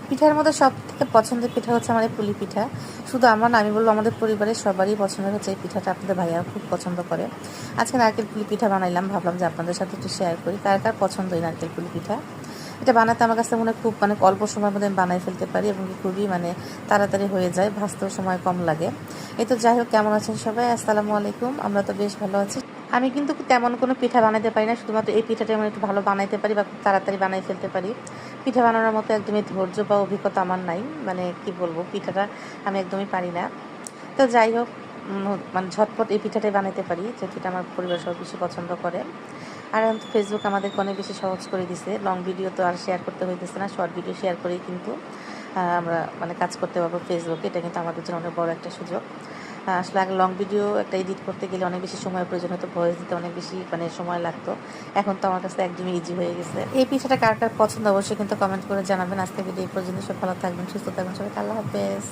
পিঠার মধ্যে সবথেকে পছন্দের পিঠা হচ্ছে আমার এই পুলি পিঠা। শুধু আমরা না, আমি বলবো আমাদের পরিবারের সবারই পছন্দের হচ্ছে এই পিঠাটা। আপনাদের ভাইয়া খুব পছন্দ করে। আজকে নারকেল পুলি পিঠা বানাইলাম, ভাবলাম যে আপনাদের সাথে একটু শেয়ার করি কার কার পছন্দ এই নারকেল পুলি পিঠা। এটা বানাতে আমার কাছে মনে হয় খুব অল্প সময়ের মধ্যে আমি বানাই ফেলতে পারি এবং খুবই তাড়াতাড়ি হয়ে যায়, ভাজতেও সময় কম লাগে। এই তো যাই হোক, কেমন আছেন সবাই? আসসালামু আলাইকুম। আমরা তো বেশ ভালো আছি। আমি কিন্তু তেমন কোনো পিঠা বানাতে পারি না, শুধুমাত্র এই পিঠাটা আমি একটু ভালো বানাইতে পারি বা খুব তাড়াতাড়ি বানাই ফেলতে পারি। পিঠা বানানোর মতো একদমই ধৈর্য বা অভিজ্ঞতা আমার নাই, কি বলবো, পিঠাটা আমি একদমই পারি না। তো যাই হোক, ঝটপট এই পিঠাটাই বানাতে পারি, যেহেতু এটা আমার পরিবার সব বেশি পছন্দ করে। আর এখন তো ফেসবুক আমাদেরকে অনেক বেশি সহজ করে দিছে, লং ভিডিও তো আর শেয়ার করতে হইতেছে না, শর্ট ভিডিও শেয়ার করেই কিন্তু আমরা কাজ করতে পারবো ফেসবুকে। এটা কিন্তু আমাদের জন্য অনেক বড় একটা সুযোগ। আসলে আগে লং ভিডিও একটা এডিট করতে গেলে অনেক বেশি সময়ের প্রয়োজন হতো, ভয়েস দিতে অনেক বেশি সময় লাগতো। এখন তো আমার কাছে একদমই ইজি হয়ে গেছে। এই পিঠাটা কার কার পছন্দ অবশ্যই কিন্তু কমেন্ট করে জানাবেন। আজকে ভিডিও এই পর্যন্ত। সব ভালো থাকবেন, সুস্থ থাকবেন সবাই। আল্লাহ হাফেজ।